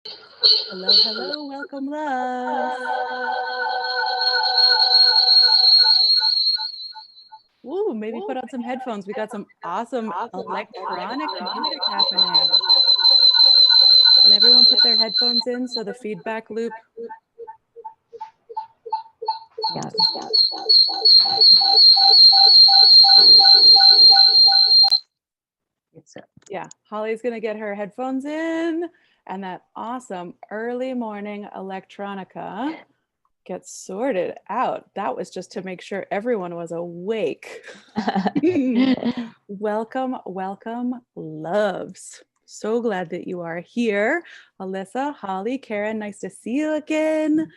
Hello, hello, welcome, loves. Ooh, maybe put on some headphones. We got some awesome electronic music happening. Can everyone put their headphones in so the feedback loop? Yes. Yeah, Holly's gonna get her headphones in and that awesome early morning electronica gets sorted out. That was just to make sure everyone was awake. Welcome, welcome, loves. So glad that you are here. Alyssa, Holly, Karen, nice to see you again.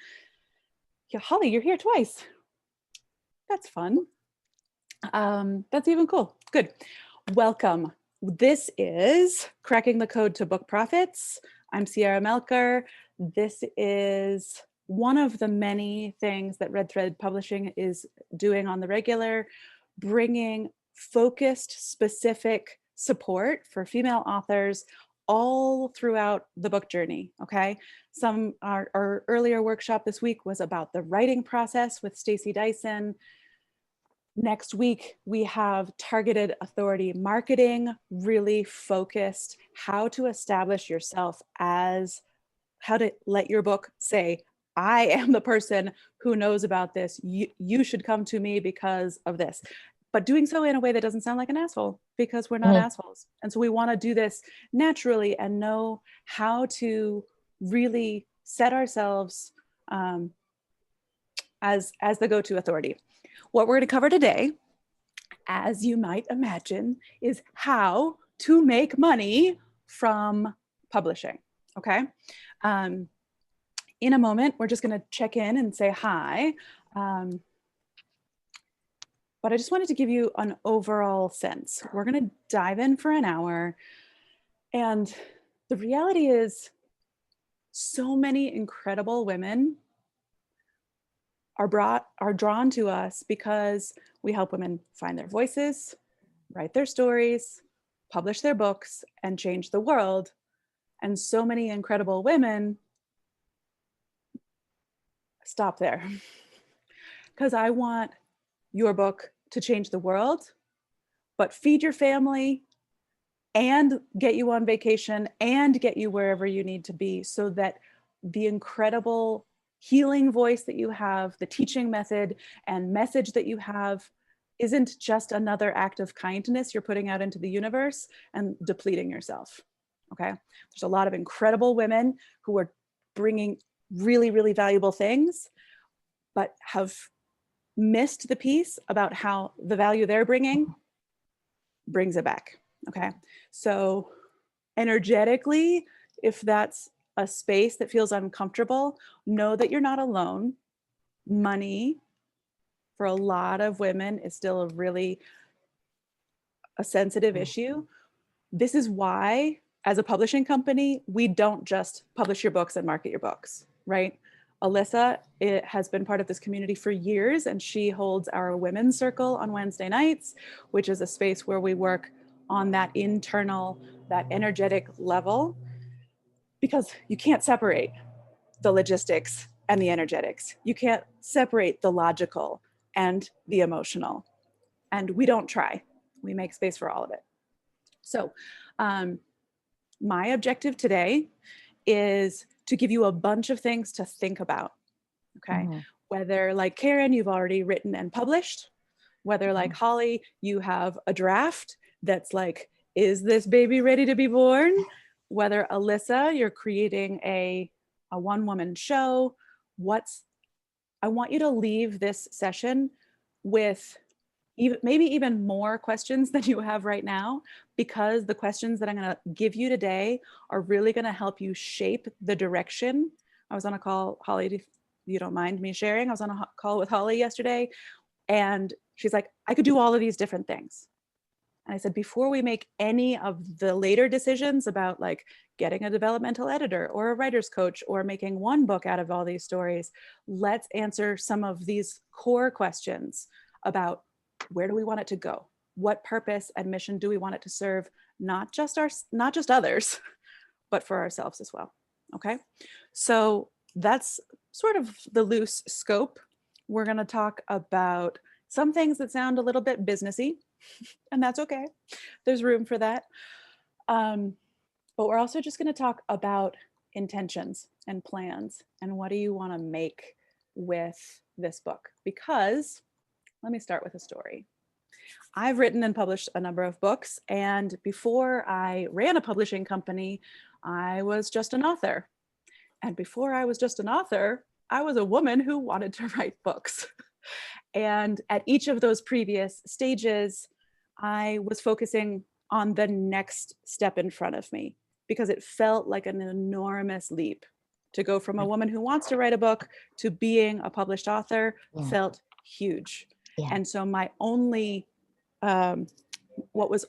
Yeah, Holly, you're here twice. That's fun. That's even cool. Good. Welcome. This is Cracking the Code to Book Profits. I'm Sierra Melker. This is one of the many things that Red Thread Publishing is doing on the regular, bringing focused, specific support for female authors all throughout the book journey, okay? Our earlier workshop this week was about the writing process with Stacey Dyson. Next week, we have targeted authority marketing, really focused how to establish yourself as, how to let your book say, I am the person who knows about this. You should come to me because of this. But doing so in a way that doesn't sound like an asshole, because we're not assholes. And so we want to do this naturally and know how to really set ourselves as the go-to authority. What we're going to cover today, as you might imagine, is how to make money from publishing. Okay. In a moment, we're just going to check in and say hi. But I just wanted to give you an overall sense. We're going to dive in for an hour. And the reality is, so many incredible women are drawn to us because we help women find their voices, write their stories, publish their books, and change the world. And so many incredible women stop there. Because I want your book to change the world, but feed your family and get you on vacation and get you wherever you need to be, so that the incredible healing voice that you have, the teaching method and message that you have, isn't just another act of kindness you're putting out into the universe and depleting yourself. Okay. There's a lot of incredible women who are bringing really, really valuable things, but have missed the piece about how the value they're bringing brings it back. Okay. So energetically, if that's a space that feels uncomfortable, know that you're not alone. Money for a lot of women is still a sensitive issue. This is why, as a publishing company, we don't just publish your books and market your books, right? Alyssa has been part of this community for years, and she holds our women's circle on Wednesday nights, which is a space where we work on that internal, that energetic level, because you can't separate the logistics and the energetics. You can't separate the logical and the emotional. And we don't try. We make space for all of it. So my objective today is to give you a bunch of things to think about. Okay. Whether, like Karen, you've already written and published, whether like Holly, you have a draft that's like, is this baby ready to be born? Whether Alyssa, you're creating a one-woman show. I want you to leave this session with maybe even more questions than you have right now, because the questions that I'm going to give you today are really going to help you shape the direction. I was on a call, Holly, if you don't mind me sharing, I was on a call with Holly yesterday, and she's like, I could do all of these different things. And I said, before we make any of the later decisions about like getting a developmental editor or a writer's coach or making one book out of all these stories, let's answer some of these core questions about, where do we want it to go? What purpose and mission do we want it to serve? Not just others, but for ourselves as well. Okay. So that's sort of the loose scope. We're going to talk about some things that sound a little bit businessy, and that's okay. There's room for that. But we're also just going to talk about intentions and plans and what do you want to make with this book? Because let me start with a story. I've written and published a number of books, and before I ran a publishing company, I was just an author. And before I was just an author, I was a woman who wanted to write books. And at each of those previous stages, I was focusing on the next step in front of me because it felt like an enormous leap to go from a woman who wants to write a book to being a published author. Yeah. Felt huge. Yeah. And so my only, what was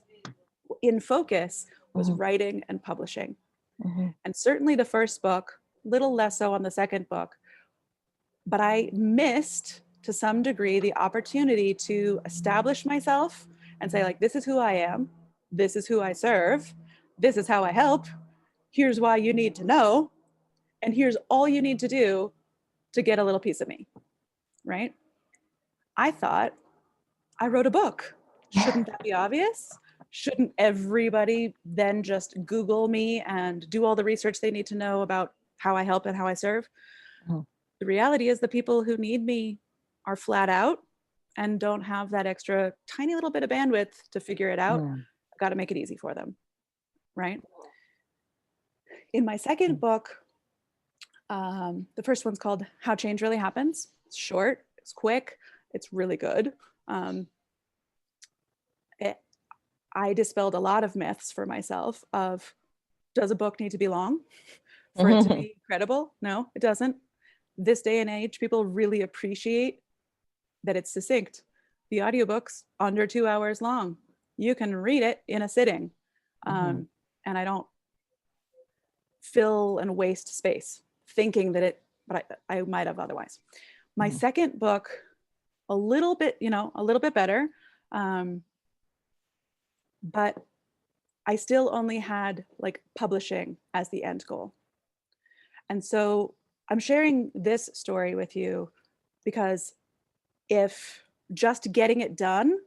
in focus was writing and publishing. And certainly the first book, little less so on the second book, but I missed to some degree the opportunity to establish myself and say, like, this is who I am, this is who I serve, this is how I help, here's why you need to know, and here's all you need to do to get a little piece of me, right? I thought, I wrote a book. Shouldn't that be obvious? Shouldn't everybody then just Google me and do all the research they need to know about how I help and how I serve? The reality is the people who need me are flat out and don't have that extra tiny little bit of bandwidth to figure it out. I've got to make it easy for them, right? In my second book, the first one's called How Change Really Happens. It's short, it's quick, it's really good. I dispelled a lot of myths for myself of, does a book need to be long for it to be credible? No, it doesn't. This day and age, people really appreciate that it's succinct. The audiobook's under 2 hours long. You can read it in a sitting. And I don't fill and waste space thinking that it, but I might have otherwise. My second book, a little bit better. But I still only had like publishing as the end goal. And so I'm sharing this story with you because if just getting it done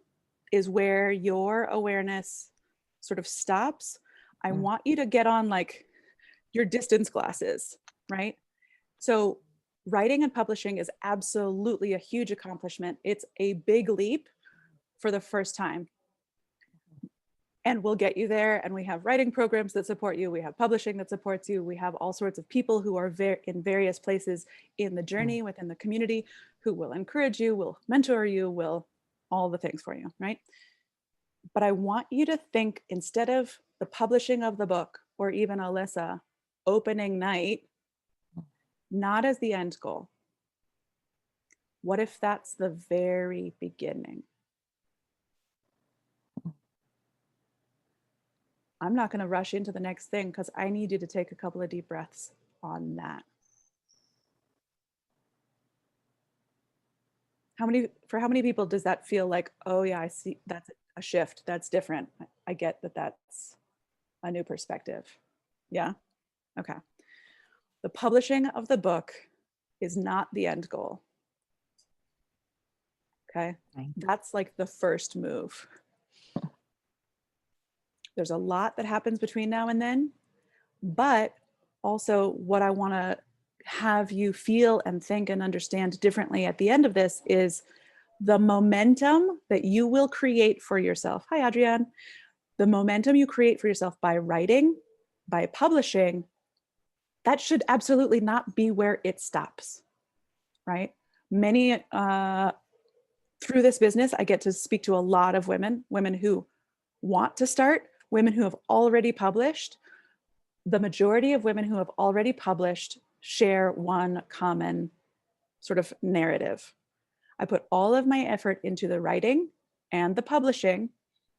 is where your awareness sort of stops, I want you to get on like your distance glasses, right? So writing and publishing is absolutely a huge accomplishment. It's a big leap for the first time. And we'll get you there. And we have writing programs that support you. We have publishing that supports you. We have all sorts of people who are in various places in the journey within the community who will encourage you, will mentor you, will all the things for you, right? But I want you to think, instead of the publishing of the book or even Alyssa opening night, not as the end goal. What if that's the very beginning? I'm not going to rush into the next thing because I need you to take a couple of deep breaths on that. For how many people does that feel like, oh yeah, I see, that's a shift, that's different. I get that that's a new perspective. Yeah? Okay. The publishing of the book is not the end goal. Okay? That's like the first move. There's a lot that happens between now and then, but also what I want to have you feel and think and understand differently at the end of this is the momentum that you will create for yourself. Hi, Adrienne. The momentum you create for yourself by writing, by publishing, that should absolutely not be where it stops, right? Many, through this business, I get to speak to a lot of women who want to start, women who have already published. The majority of women who have already published share one common sort of narrative. I put all of my effort into the writing and the publishing,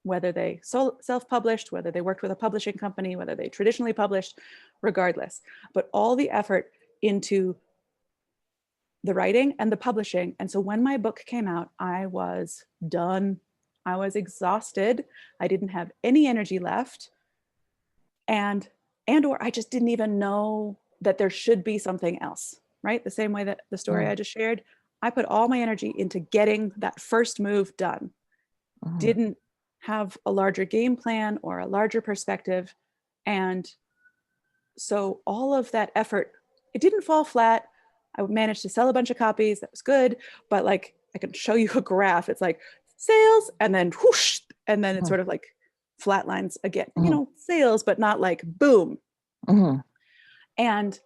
whether they self-published, whether they worked with a publishing company, whether they traditionally published, regardless. But all the effort into the writing and the publishing. And so when my book came out, I was done. I was exhausted. I didn't have any energy left. And or I just didn't even know that there should be something else, right? The same way that the story I just shared, I put all my energy into getting that first move done. Didn't have a larger game plan or a larger perspective. And so all of that effort, it didn't fall flat. I managed to sell a bunch of copies. That was good. But like, I can show you a graph. It's like sales and then whoosh, and then it's sort of like flatlines again, you know, sales, but not like boom. And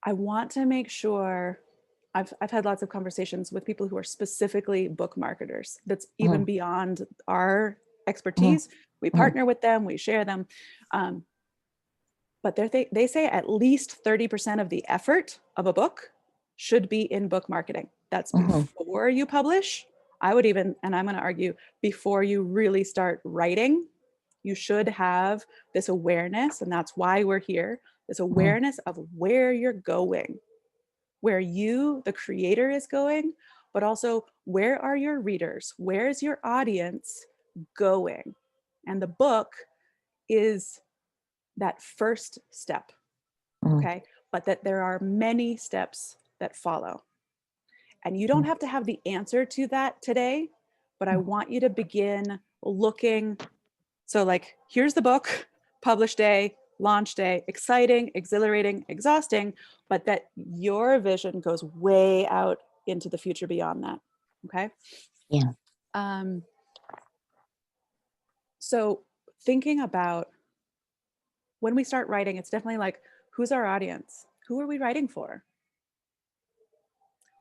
I want to make sure I've had lots of conversations with people who are specifically book marketers. That's even beyond our expertise. We partner with them, we share them. But they say at least 30% of the effort of a book should be in book marketing. That's before you publish. I would even, and I'm going to argue, before you really start writing, you should have this awareness, and that's why we're here, this awareness of where you're going, where you, the creator, is going, but also where are your readers? Where's your audience going? And the book is that first step, okay? But that there are many steps that follow. And you don't have to have the answer to that today, but I want you to begin looking. So like, here's the book, publish day, launch day, exciting, exhilarating, exhausting, but that your vision goes way out into the future beyond that, okay? Yeah. So thinking about when we start writing, it's definitely like, who's our audience? Who are we writing for?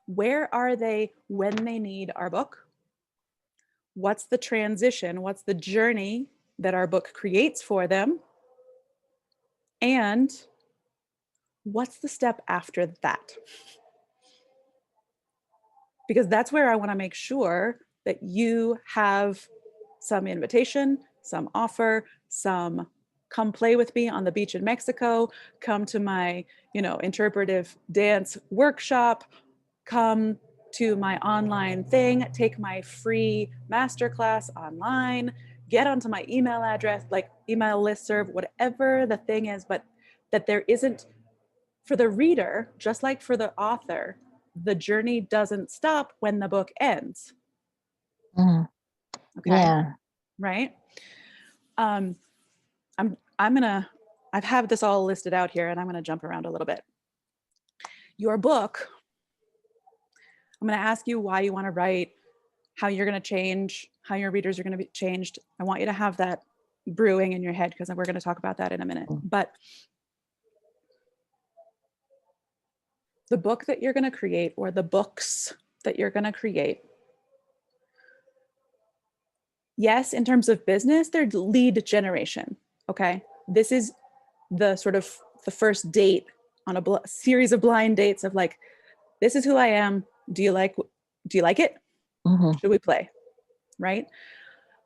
Where are they when they need our book? What's the transition? What's the journey that our book creates for them? And what's the step after that? Because that's where I want to make sure that you have some invitation, some offer, some come play with me on the beach in Mexico, come to my, you know, interpretive dance workshop, come to my online thing, take my free masterclass online, get onto my email address, like email listserv, whatever the thing is, but that there isn't, for the reader, just like for the author, the journey doesn't stop when the book ends. Okay. Yeah. Right. I'm gonna, I have this all listed out here and I'm gonna jump around a little bit. Your book, I'm gonna ask you why you wanna write, how you're gonna change, how your readers are gonna be changed. I want you to have that brewing in your head because we're gonna talk about that in a minute. But the book that you're gonna create, or the books that you're gonna create, yes, in terms of business, they're lead generation, okay? This is the sort of the first date on a series of blind dates of like, this is who I am. Do you like it? Should we play? Right?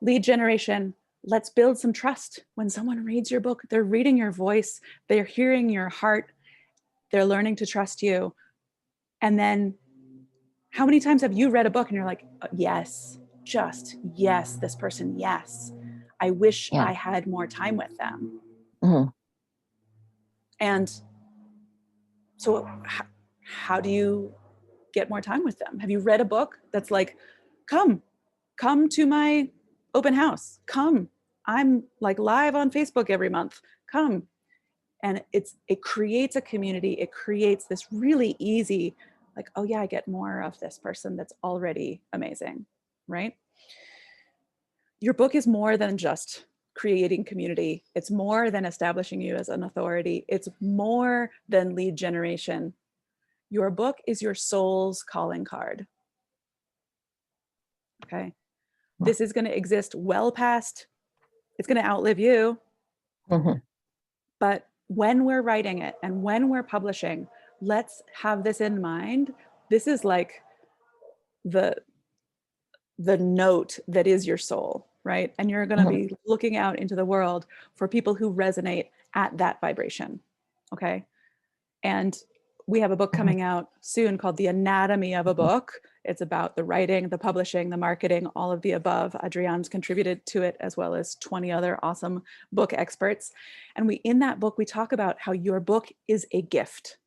Lead generation, let's build some trust. When someone reads your book, they're reading your voice, they're hearing your heart, they're learning to trust you. And then how many times have you read a book and you're like, yes, just yes, this person, yes. I wish I had more time with them. And so how do you get more time with them? Have you read a book that's like, come to my open house, come, I'm like live on Facebook every month, come. And it creates a community. It creates this really easy, like, oh yeah, I get more of this person that's already amazing, right? Your book is more than just creating community. It's more than establishing you as an authority. It's more than lead generation. Your book is your soul's calling card. Okay. This is going to exist well past, it's going to outlive you. But when we're writing it and when we're publishing, let's have this in mind. This is like the note that is your soul, right? And you're going to be looking out into the world for people who resonate at that vibration. Okay. And we have a book coming out soon called The Anatomy of a Book. It's about the writing, the publishing, the marketing, all of the above. Adrian's contributed to it, as well as 20 other awesome book experts. And in that book, we talk about how your book is a gift.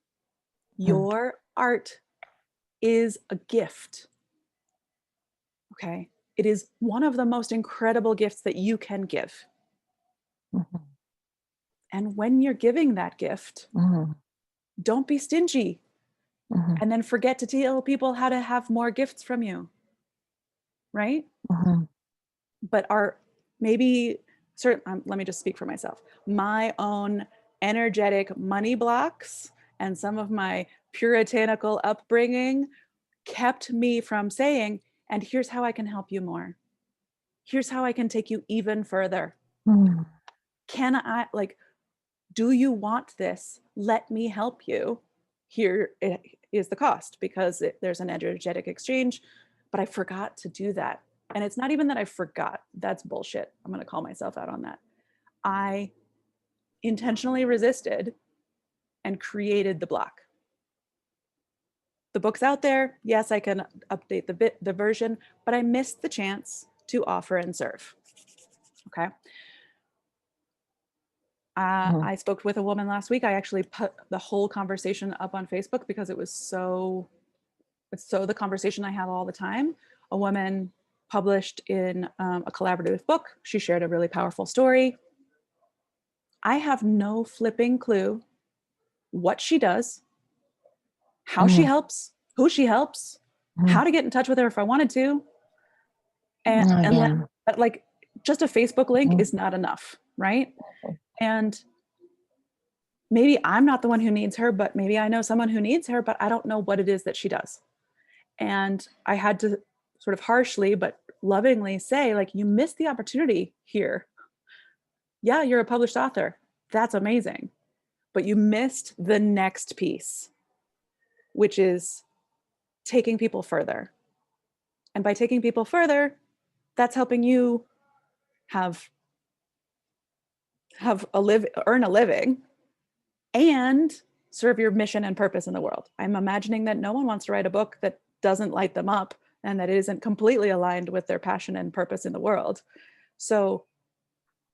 Your art is a gift. Okay. It is one of the most incredible gifts that you can give. And when you're giving that gift, don't be stingy. And then forget to tell people how to have more gifts from you. Right? But maybe certain, let me just speak for myself. My own energetic money blocks and some of my puritanical upbringing kept me from saying, and here's how I can help you more. Here's how I can take you even further. Can I, do you want this? Let me help you. Here is the cost, because there's an energetic exchange, but I forgot to do that. And it's not even that I forgot. That's bullshit. I'm going to call myself out on that. I intentionally resisted and created the block. The book's out there. Yes, I can update the version, but I missed the chance to offer and serve. Okay. I spoke with a woman last week. I actually put the whole conversation up on Facebook because it's so the conversation I have all the time. A woman published in a collaborative book. She shared a really powerful story. I have no flipping clue what she does, how she helps, who she helps, how to get in touch with her if I wanted to. But just a Facebook link is not enough, right? And maybe I'm not the one who needs her, but maybe I know someone who needs her, but I don't know what it is that she does. And I had to sort of harshly but lovingly say, you missed the opportunity here. Yeah, you're a published author. That's amazing. But you missed the next piece, which is taking people further. And by taking people further, that's helping you earn a living and serve your mission and purpose in the world. I'm imagining that no one wants to write a book that doesn't light them up and that it isn't completely aligned with their passion and purpose in the world. So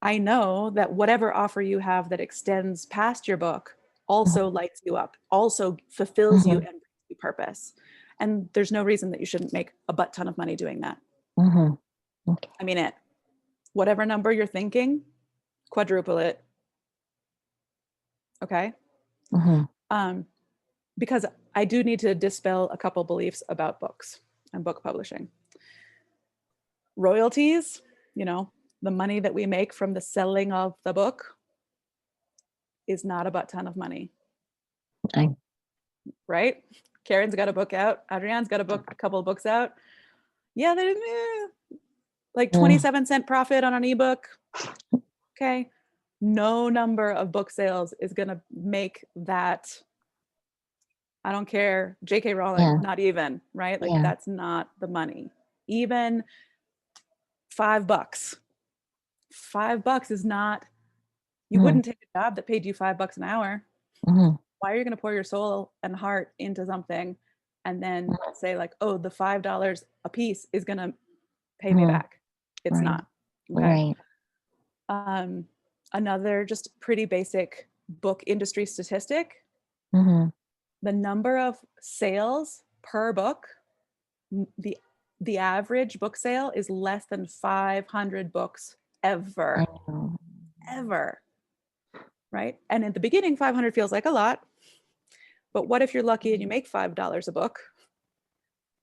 I know that whatever offer you have that extends past your book also lights you up, also fulfills you and brings you purpose. And there's no reason that you shouldn't make a butt ton of money doing that. Okay. I mean, whatever number you're thinking, quadruple it. Okay. Because I do need to dispel a couple beliefs about books and book publishing. Royalties, the money that we make from the selling of the book is not a butt ton of money. Right? Karen's got a book out. Adrian's got a couple of books out. Yeah, they're 27-cent profit on an ebook. Okay. No number of book sales is going to make that. I don't care. J.K. Rowling, not even, right? That's not the money. Even $5. $5 is not, you wouldn't take a job that paid you $5 an hour. Why are you going to pour your soul and heart into something and then say oh, the $5 a piece is going to pay me back? It's not. Okay. Another just pretty basic book industry statistic, the number of sales per book, the average book sale is less than 500 books ever. Right? And in the beginning, 500 feels like a lot. But what if you're lucky and you make $5 a book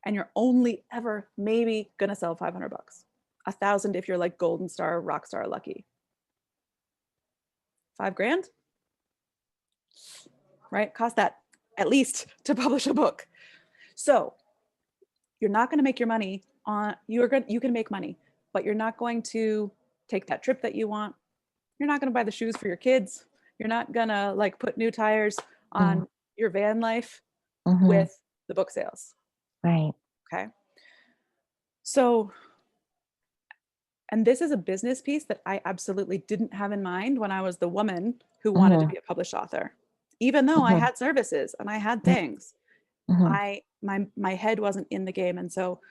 and you're only ever maybe going to sell 500 bucks? 1,000 if you're golden star, rock star lucky. $5,000, right? Cost that at least to publish a book. So you're not going to make your money on, you can make money, but you're not going to take that trip that you want. You're not going to buy the shoes for your kids. You're not going to put new tires on your van life with the book sales. Right. Okay. So, and this is a business piece that I absolutely didn't have in mind when I was the woman who wanted to be a published author. Even though I Mhm. had services and I had things, Mhm. my head wasn't in the game. And so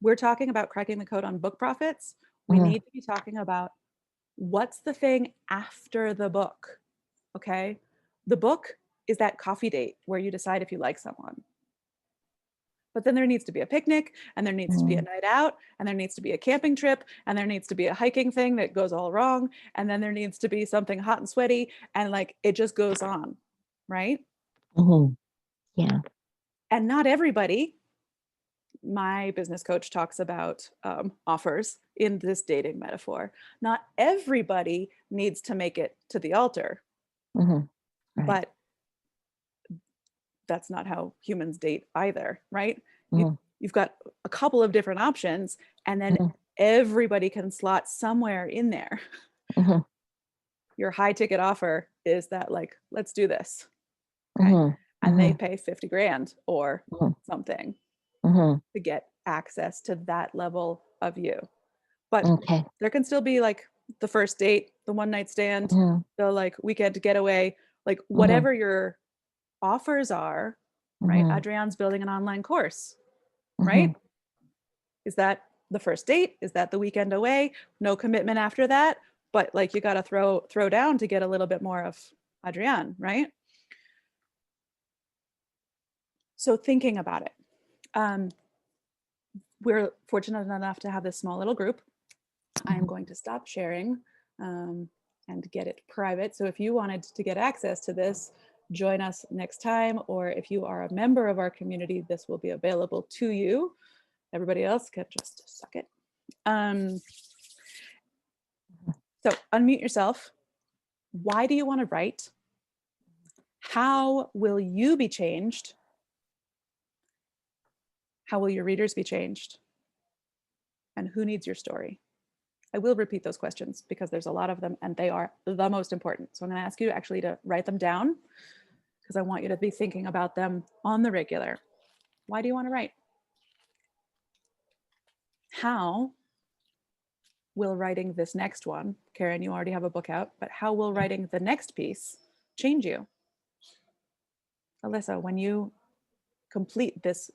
we're talking about cracking the code on book profits. We Mhm. need to be talking about what's the thing after the book. Okay. The book is that coffee date where you decide if you like someone. But then there needs to be a picnic, and there needs to be a Mhm. night out, and there needs to be a camping trip, and there needs to be a hiking thing that goes all wrong, and then there needs to be something hot and sweaty, and like it just goes on, right? Mhm. Yeah. And not everybody, my business coach talks about offers in this dating metaphor. Not everybody needs to make it to the altar, Mhm. Right. but that's not how humans date either, right? You, Mhm. you've got a couple of different options, and then Mhm. everybody can slot somewhere in there. Mhm. Your high ticket offer is that, like, let's do this. Okay. Mhm. And they Mhm. pay 50 grand or Mhm. something Mhm. to get access to that level of you. But Okay. there can still be like the first date, the one night stand, Mhm. the like weekend getaway, like Mhm. whatever your offers are, right? Mhm. Adrienne's building an online course, right? Mhm. Is that the first date? Is that the weekend away? No commitment after that, but like you got to throw down to get a little bit more of Adrienne, right? So thinking about it, um, we're fortunate enough to have this small little group. I'm Mhm. going to stop sharing and get it private. So if you wanted to get access to this, join us next time. Or if you are a member of our community, this will be available to you. Everybody else can just suck it. Um, so unmute yourself. Why do you want to write? How will you be changed? How will your readers be changed? And who needs your story? I will repeat those questions because there's a lot of them and they are the most important. So I'm going to ask you actually to write them down because I want you to be thinking about them on the regular. Why do you want to write? How will writing this next one, Karen, you already have a book out, but how will writing the next piece change you? Alyssa, when you complete this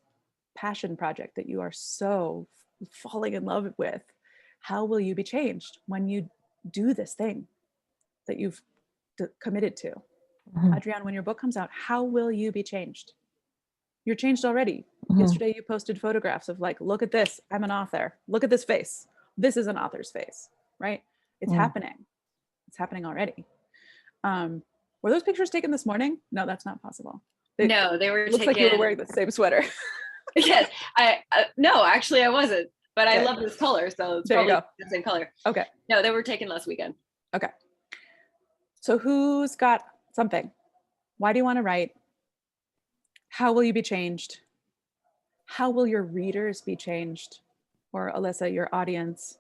passion project that you are so falling in love with, how will you be changed when you do this thing that you've committed to? Mhm. Adrienne, when your book comes out, how will you be changed? You're changed already. Mhm. Yesterday, you posted photographs of like, look at this, I'm an author. Look at this face. This is an author's face, right? It's Mhm. happening. It's happening already. Um, were those pictures taken this morning? No, that's not possible. It No, they were looks like you were taken. wearing the same sweater. Yes, I no, actually I wasn't, but I Okay, love this color, so it's there you probably go. the same color. Okay, No, they were taken last weekend. okay. So who's got something? Why do you want to write? How will you be changed? How will your readers be changed? Or Alyssa, your audience?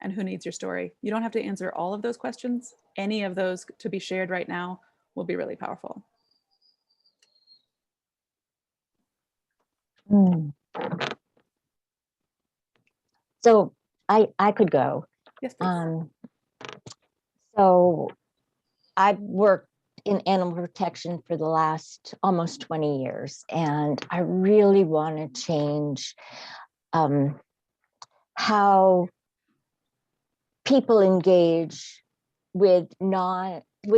And who needs your story? You don't have to answer all of those questions. Any of those to be shared right now will be really powerful. Mm. So I could go. Yes, please. Um, so I've worked in animal protection for the last almost 20 years, and I really want to change um, how people engage with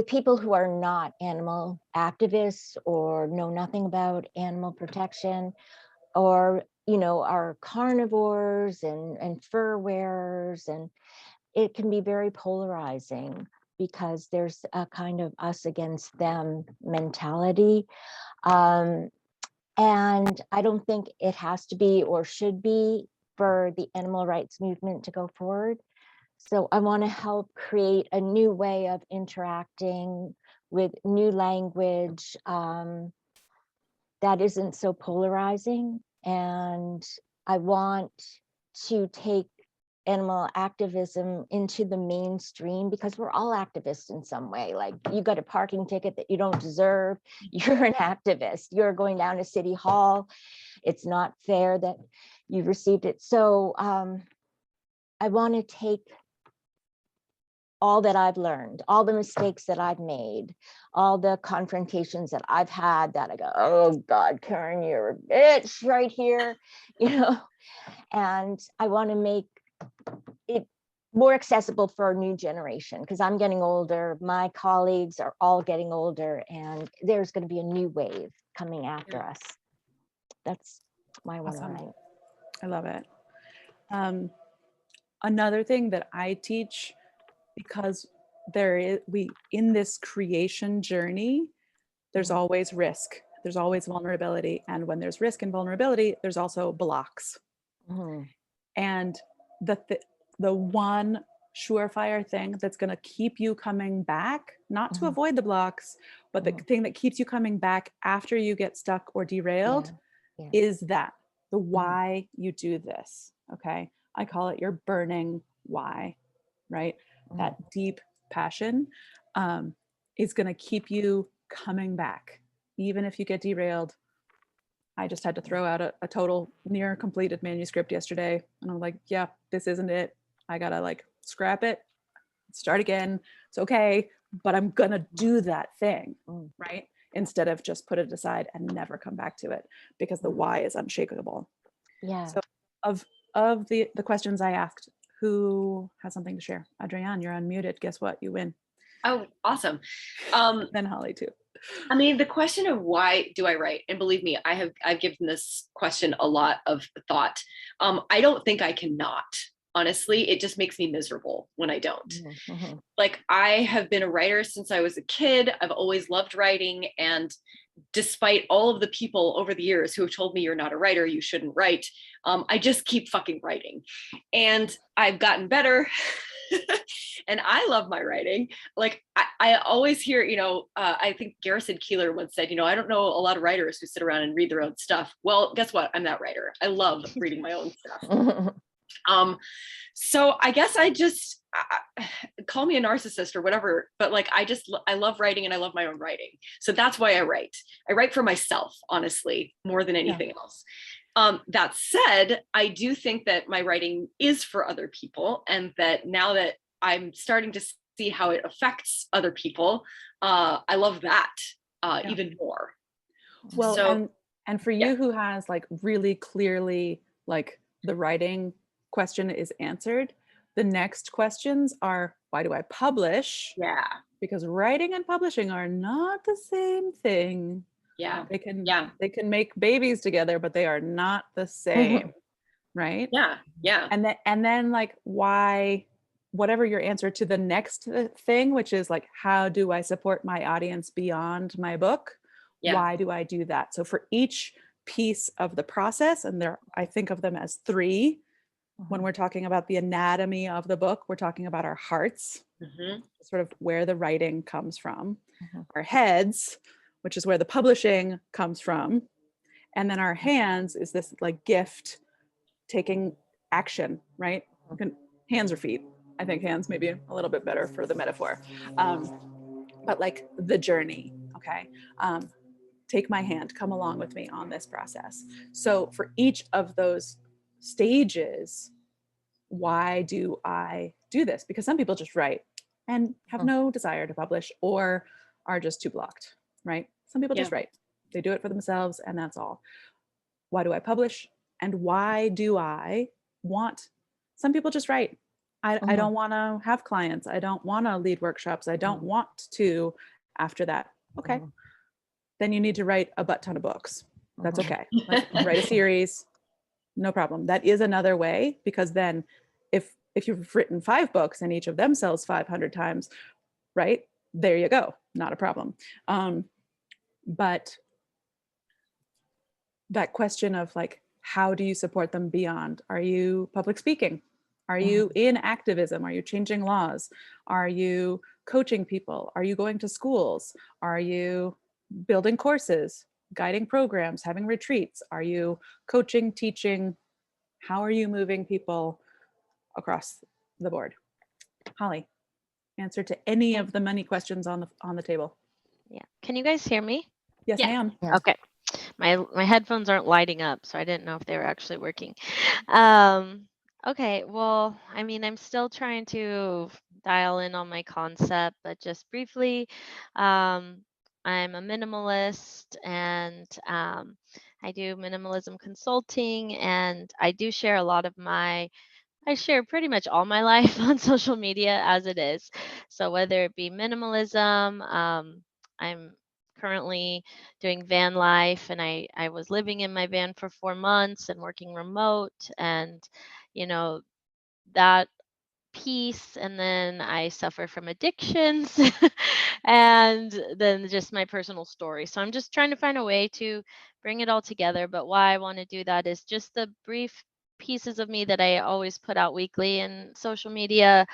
people who are not animal activists or know nothing about animal protection, or are carnivores and fur wearers, and it can be very polarizing because there's a kind of us against them mentality. Um, and I don't think it has to be or should be for the animal rights movement to go forward. So I want to help create a new way of interacting with new language that isn't so polarizing. And I want to take animal activism into the mainstream because we're all activists in some way. Like, you got a parking ticket that you don't deserve, you're an activist. You're going down to City Hall, it's not fair that you received it. So I want to take all that I've learned, all the mistakes that I've made, all the confrontations that I've had that I go, oh God, Karen, you're a bitch right here, and I want to make it more accessible for a new generation, because I'm getting older, my colleagues are all getting older, and there's going to be a new wave coming after us. That's my one Awesome. right. I love it. Another thing that I teach, because in this creation journey, there's always risk, there's always vulnerability, and when there's risk and vulnerability, there's also blocks. And the one surefire thing that's going to keep you coming back, not to avoid the blocks, but the thing that keeps you coming back after you get stuck or derailed is the why you do this. Okay. I call it your burning why, right? That deep passion is going to keep you coming back. Even if you get derailed. I just had to throw out a total near completed manuscript yesterday. And I'm like, yeah, this isn't it. I gotta like scrap it, start again. It's okay, but I'm gonna do that thing, right? Instead of just put it aside and never come back to it, because the why is unshakable. Yeah. So of the questions I asked, who has something to share? Adrienne, you're unmuted. Guess what? You win. Oh, awesome. Then Holly too. I mean, the question of why do I write, and believe me, I've given this question a lot of thought. I don't think I cannot. Honestly, it just makes me miserable when I don't. Like, I have been a writer since I was a kid. I've always loved writing, and despite all of the people over the years who have told me you're not a writer, you shouldn't write, I just keep fucking writing, and I've gotten better. And I love my writing. Like, I always hear, I think Garrison Keillor once said, I don't know a lot of writers who sit around and read their own stuff. Well, guess what? I'm that writer. I love reading my own stuff. So I guess I just call me a narcissist or whatever, but like, I love writing and I love my own writing. So that's why I write. I write for myself, honestly, more than anything else. That said, I do think that my writing is for other people, and that now that I'm starting to see how it affects other people, I love that even more. Well, so, and for you who has like really clearly like the writing question is answered, the next questions are, why do I publish? Yeah. Because writing and publishing are not the same thing. Yeah. They can make babies together, but they are not the same. Right? Yeah. Yeah. And then like, why, whatever your answer to the next thing, which is like, how do I support my audience beyond my book? Yeah. Why do I do that? So for each piece of the process, and I think of them as three. When we're talking about the anatomy of the book, we're talking about our hearts, sort of where the writing comes from, our heads, which is where the publishing comes from, and then our hands is this like gift, taking action, right? Hands or feet. I think hands maybe a little bit better for the metaphor, but like the journey. Okay. Take my hand, come along with me on this process. So for each of those stages, why do I do this? Because some people just write and have no desire to publish, or are just too blocked, right? Some people just write. They do it for themselves, and that's all. Why do I publish? And why do I want? Some people just write. I don't want to have clients. I don't want to lead workshops. I don't want to after that. Okay. Then you need to write a butt ton of books. That's okay. Let's write a series. No problem. That is another way, because then if you've written 5 books and each of them sells 500 times, right? There you go. Not a problem. But that question of like, how do you support them beyond? Are you public speaking? Are you in activism? Are you changing laws? Are you coaching people? Are you going to schools? Are you building courses, guiding programs, having retreats? Are you coaching, teaching? How are you moving people across the board? Holly, answer to any of the many questions on the table. Yeah. Can you guys hear me? Yes, ma'am. Yeah. Okay. My headphones aren't lighting up, so I didn't know if they were actually working. Okay. Well, I mean, I'm still trying to dial in on my concept, but just briefly, um, I'm a minimalist and I do minimalism consulting, and I do share a lot of I share pretty much all my life on social media as it is. So whether it be minimalism, I'm currently doing van life, and I was living in my van for 4 months and working remote, and you know that piece, and then I suffer from addictions and then just my personal story. So I'm just trying to find a way to bring it all together. But why I want to do that is just the brief pieces of me that I always put out weekly in social media.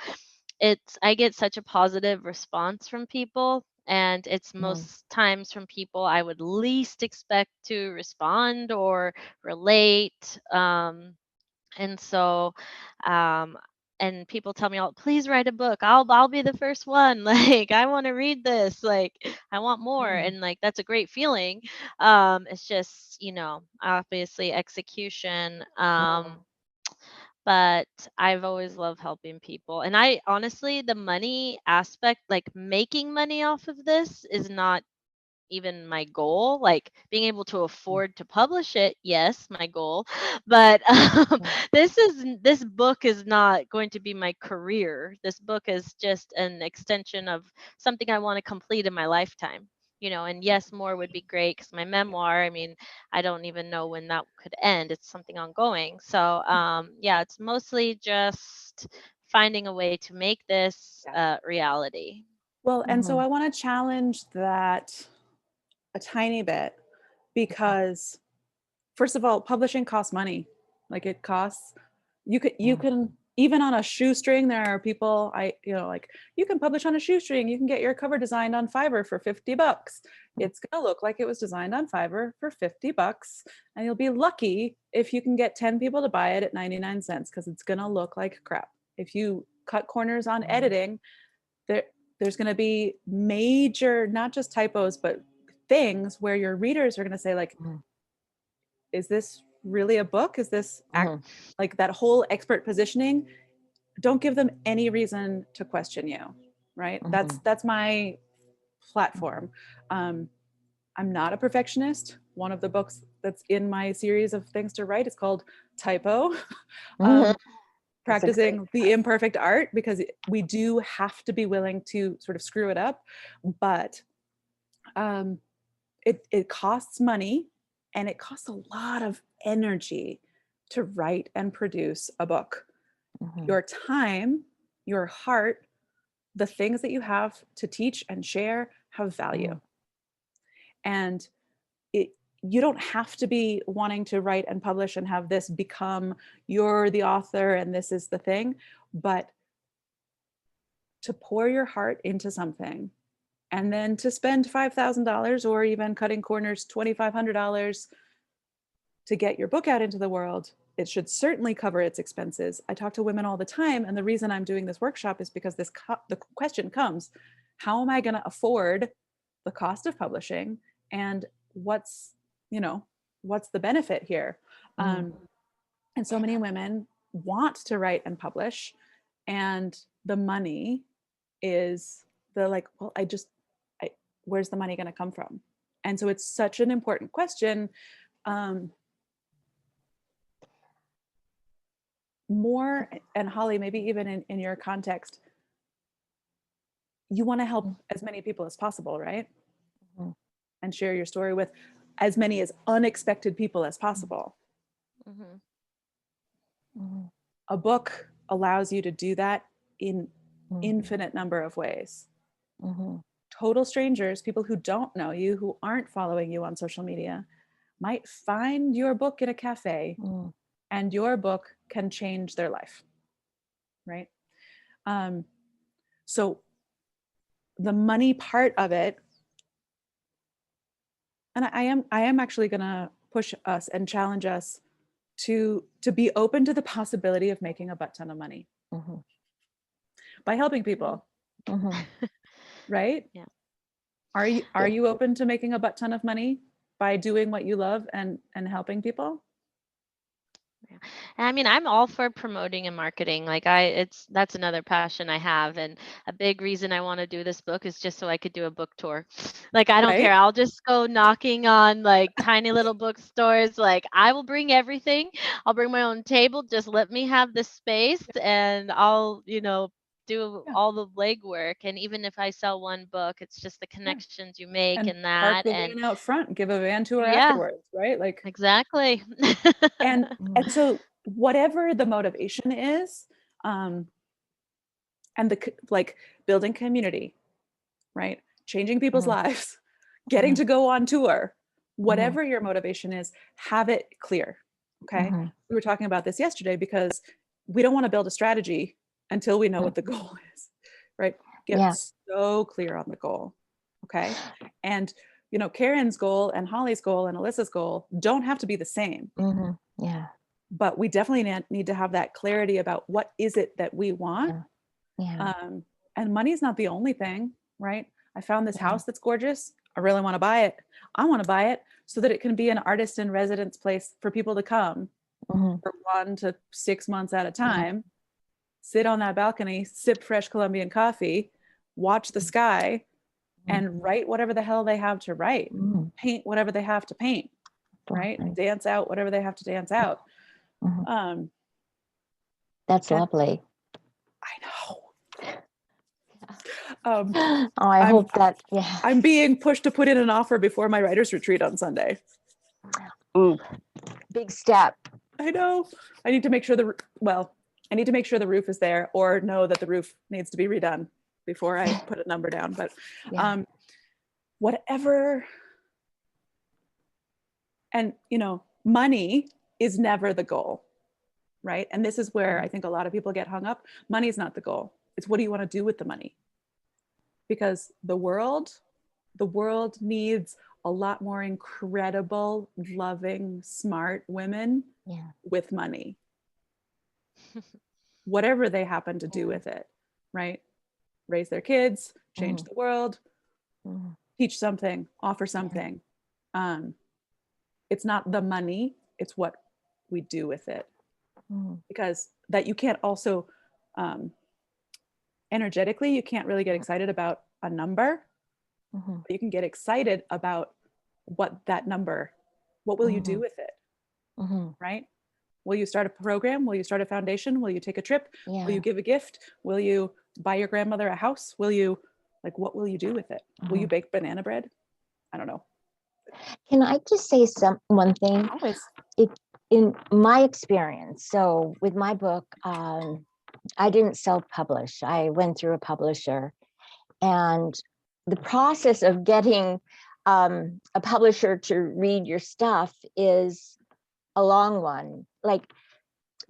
I get such a positive response from people, and it's Mhm. most times from people I would least expect to respond or relate. And so um and people tell me, "Oh, please write a book. I'll be the first one." Like, I want to read this. Like, I want more. Mhm. And like, that's a great feeling. It's just, obviously execution. But I've always loved helping people. And I honestly, the money aspect, like making money off of this, is not even my goal. Like, being able to afford to publish it, yes, my goal. But Mhm. this book is not going to be my career. This book is just an extension of something I want to complete in my lifetime. And yes, more would be great, because my memoir, I mean, I don't even know when that could end. It's something ongoing. So yeah, it's mostly just finding a way to make this Yeah. reality. Well, and so Mhm. I want to challenge that a tiny bit, because first of all, publishing costs money. Like, it costs, you Mhm. can, even on a shoestring, there are people, like, you can publish on a shoestring, you can get your cover designed on Fiverr for $50. It's going to look like it was designed on Fiverr for $50, and you'll be lucky if you can get 10 people to buy it at 99 cents, because it's going to look like crap. If you cut corners on Mhm. editing, there there's going to be major, not just typos, but things where your readers are going to say, like, Mhm. is this really a book? Is this act, Mhm. like, that whole expert positioning? Don't give them any reason to question you, right? that's Mhm. that's my platform. um, I'm not a perfectionist. One of the books that's in my series of things to write is called Typo. Mhm. um, That's a great Practicing the imperfect art, because we do have to be willing to sort of screw it up. But um, it costs money, and it costs a lot of energy to write and produce a book. Mhm. Your time, your heart, the things that you have to teach and share have value. Mhm. And you don't have to be wanting to write and publish and have this become, you're the author and this is the thing. But to pour your heart into something, and then to spend $5,000, or even cutting corners $2,500, to get your book out into the world, it should certainly cover its expenses. I talk to women all the time, and the reason I'm doing this workshop is because the question comes: how am I going to afford the cost of publishing, and what's you know what's the benefit here? Mhm. um, and so many women want to write and publish, and the money is the, like, well, where's the money going to come from? And so it's such an important question. um, More, and Holly, maybe even in your context, you want to help as many people as possible, right? Mhm. And share your story with as many as unexpected people as possible. Hmm. Mhm. A book allows you to do that in Mhm. infinite number of ways. Mhm. Total strangers, people who don't know you, who aren't following you on social media, might find your book in a cafe, Mhm. and your book can change their life, right? um, so the money part of it, and I am actually going to push us and challenge us to be open to the possibility of making a butt ton of money Mhm. by helping Mhm. people, Mhm. right? Yeah. Are Yeah. you open to making a butt ton of money by doing what you love and helping people? Yeah. And I mean, I'm all for promoting and marketing. Like that's another passion I have. And a big reason I want to do this book is just so I could do a book tour. Like, I don't care. Right? I'll just go knocking on like tiny little bookstores. Like, I will bring everything. I'll bring my own table. Just let me have the space and I'll, do Yeah. all the legwork. And even if I sell one book, it's just the Yeah. connections you make And and park that. the And van out front, give a van tour yeah, afterwards, right? Like, exactly. and Mhm. so whatever the motivation is, um, and like building community, right? Changing people's Mhm. lives, getting Mhm. to go on tour, Mhm. whatever your motivation is, have it clear. Okay. Mhm. We were talking about this yesterday because we don't want to build a strategy until we know what the goal is, right? Get Yeah. so clear on the goal. Okay. And, Karen's goal and Holly's goal and Alyssa's goal don't have to be the same, Mhm. Yeah. but we definitely need to have that clarity about what is it that we want. Yeah. Yeah. And money is not the only thing, right? I found this Yeah. house that's gorgeous. I really want to buy it. I want to buy it so that it can be an artist in residence place for people to come Mhm. for 1 to 6 months at a Yeah. time, sit on that balcony, sip fresh Colombian coffee, watch the sky, Mhm. and write whatever the hell they have to write, Mhm. paint whatever they have to paint, right? Lovely. Dance out whatever they have to dance out. Mhm. Um, That's and lovely. I know. Um, Oh, I I'm hope that, yeah. I'm being pushed to put in an offer before my writer's retreat on Sunday. Ooh, big step. I know. I need to make sure I need to make sure the roof is there or know that the roof needs to be redone before I put a number down. But Yeah. whatever, and money is never the goal, right? And this is where I think a lot of people get hung up. Money is not the goal. It's what do you want to do with the money? Because the world needs a lot more incredible, loving, smart women Yeah. with money, whatever they happen to do Yeah. with it, right? Raise their kids, change Mhm. the world, Mhm. teach something, offer Yeah. something. Um, it's not the money, it's what we do with it. Mhm. Because that you can't also, um, energetically, you can't really get excited about a number, Mhm. but you can get excited about what will you do Mhm. with it, Mhm. right? Will you start a program? Will you start a foundation? Will you take a trip? Will you Yeah. give a gift? Will you buy your grandmother a house? What will you do with it? Will you Mhm. bake banana bread? I don't know. Can I just say one thing? Always. It in my experience. So with my book, I didn't self-publish. I went through a publisher, and the process of getting a publisher to read your stuff is a long one. Like,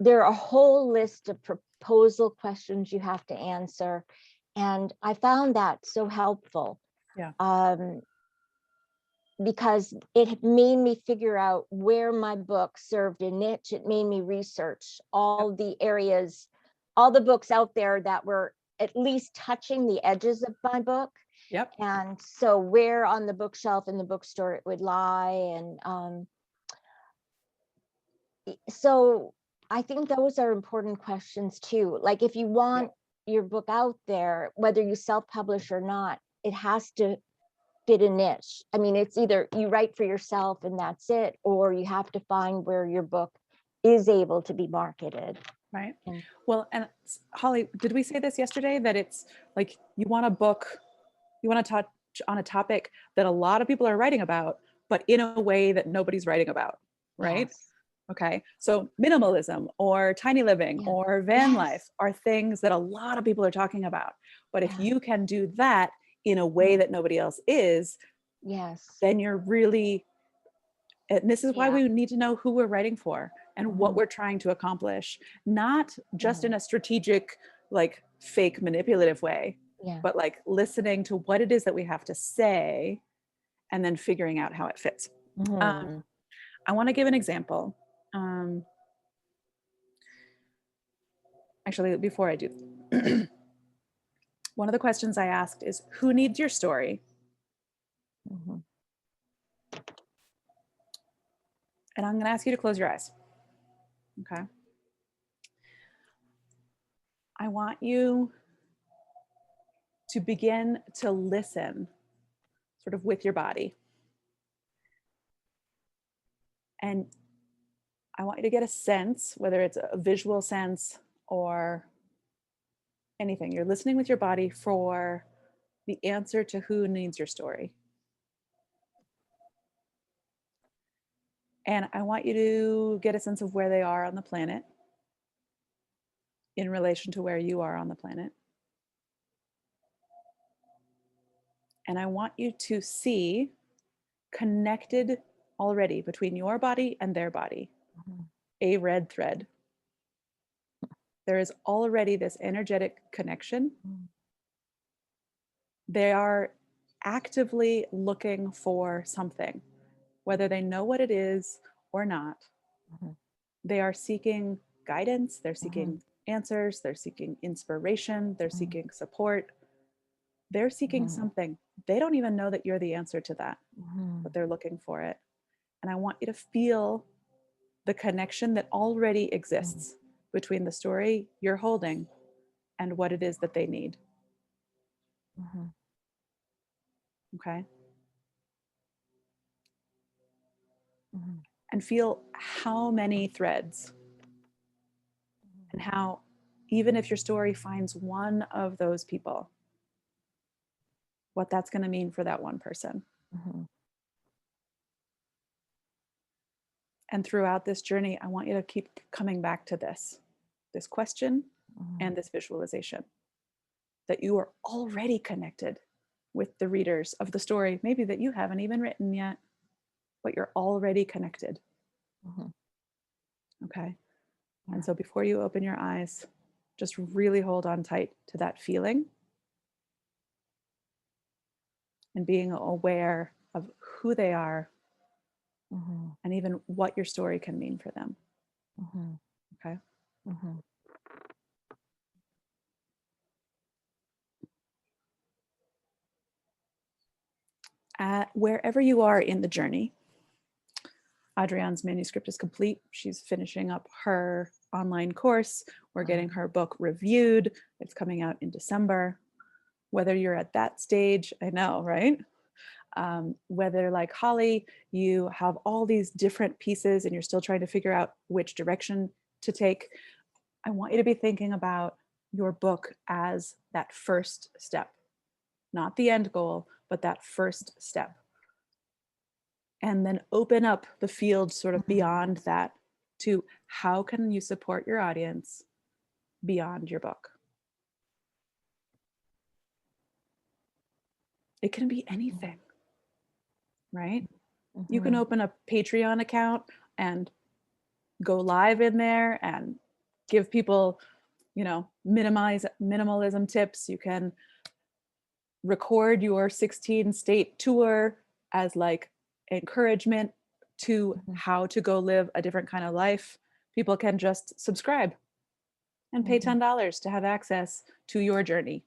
there are a whole list of proposal questions you have to answer, and I found that so helpful. Yeah. Because it made me figure out where my book served a niche. It made me research Yep. all the areas, all the books out there that were at least touching the edges of my book. Yep. And so where on the bookshelf in the bookstore it would lie. And so I think those are important questions too. Like, if you want your book out there, whether you self-publish or not, it has to fit a niche. I mean, it's either you write for yourself and that's it, or you have to find where your book is able to be marketed. Right. And Well, and Holly, did we say this yesterday that it's like you want to touch on a topic that a lot of people are writing about, but in a way that nobody's writing about, right? yes, Okay. So minimalism or tiny living yeah, or van yes, life are things that a lot of people are talking about. But if yeah, you can do that in a way that nobody else is, yes, then you're really, and this is why Yeah. we need to know who we're writing for and what mhm, we're trying to accomplish, not just mhm, in a strategic, like fake manipulative way, yeah, but like listening to what it is that we have to say and then figuring out how it fits. mhm, I want to give an example. Um, Actually, before I do, one of the questions I asked is, who needs your story? mhm, And I'm going to ask you to close your eyes. Okay. I want you to begin to listen sort of with your body. And I want you to get a sense, whether it's a visual sense or anything, you're listening with your body for the answer to who needs your story. And I want you to get a sense of where they are on the planet in relation to where you are on the planet. And I want you to see connected already between your body and their body, a red thread. There is already this energetic connection. They are actively looking for something, whether they know what it is or not. They are seeking guidance, they're seeking answers, they're seeking inspiration, they're seeking support. They're seeking something. They don't even know that you're the answer to that, but they're looking for it. And I want you to feel the connection that already exists between the story you're holding and what it is that they need. Okay. And feel how many threads and how, even if your story finds one of those people, what that's going to mean for that one person. And throughout this journey, I want you to keep coming back to this question and this visualization, that you are already connected with the readers of the story, maybe that you haven't even written yet, but you're already connected. Okay. And so before you open your eyes, just really hold on tight to that feeling and being aware of who they are and even what your story can mean for them. Okay. At wherever you are in the journey, Adrienne's manuscript is complete. She's finishing up her online course. We're getting her book reviewed. It's coming out in December. Whether you're at that stage, I know, right? Whether, like Holly, you have all these different pieces and you're still trying to figure out which direction to take, I want you to be thinking about your book as that first step, not the end goal, but that first step. And then open up the field sort of beyond that to how can you support your audience beyond your book? It can be anything, right? You can open a Patreon account and go live in there and give people, minimalism tips. You can record your 16 state tour as like encouragement to how to go live a different kind of life. People can just subscribe and pay $10 to have access to your journey.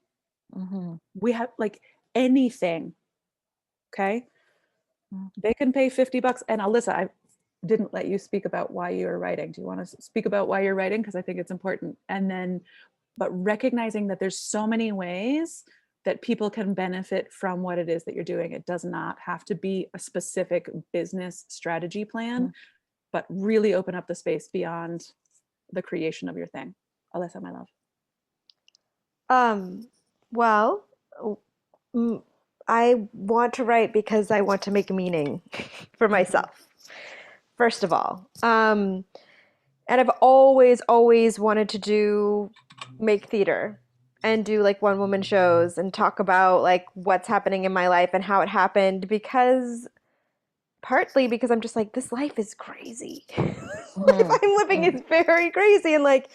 We have like anything. Okay. They can pay $50. And Alyssa, I didn't let you speak about why you're writing. Do you want to speak about why you're writing? Because I think it's important. And then, but recognizing that there's so many ways that people can benefit from what it is that you're doing. It does not have to be a specific business strategy plan, but really open up the space beyond the creation of your thing. Alyssa, my love. Well, mm, I want to write because I want to make meaning for myself, first of all. And I've always wanted to make theater and do like one woman shows and talk about like what's happening in my life and how it happened partly because I'm just like, this life is crazy. Life I'm living is very crazy. And like,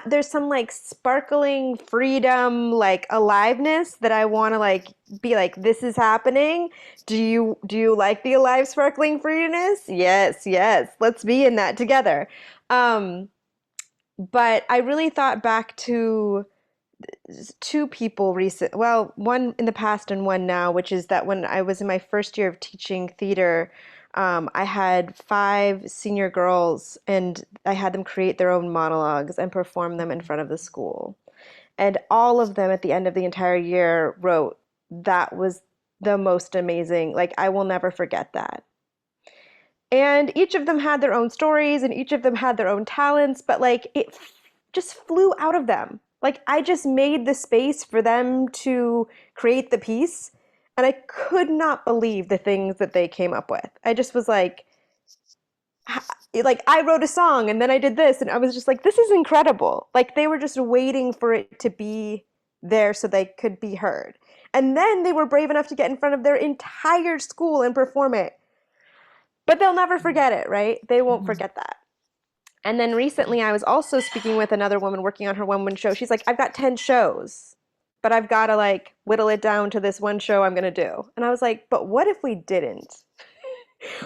there's some like sparkling freedom, like aliveness that I want to like be like, this is happening. Do you like the alive sparkling freeness? Yes. Let's be in that together. But I really thought back to two people one in the past and one now, which is that when I was in my first year of teaching theater, I had 5 senior girls, and I had them create their own monologues and perform them in front of the school. And all of them at the end of the entire year wrote, that was the most amazing. Like, I will never forget that. And each of them had their own stories and each of them had their own talents, but like just flew out of them. Like, I just made the space for them to create the piece, and I could not believe the things that they came up with. I just was like I wrote a song and then I did this, and I was just like, this is incredible. Like, they were just waiting for it to be there so they could be heard. And then they were brave enough to get in front of their entire school and perform it. But they'll never forget it, right? They won't forget that. And then recently I was also speaking with another woman working on her one-woman show. She's like, I've got 10 shows, but I've got to like whittle it down to this one show I'm going to do. And I was like, but what if we didn't?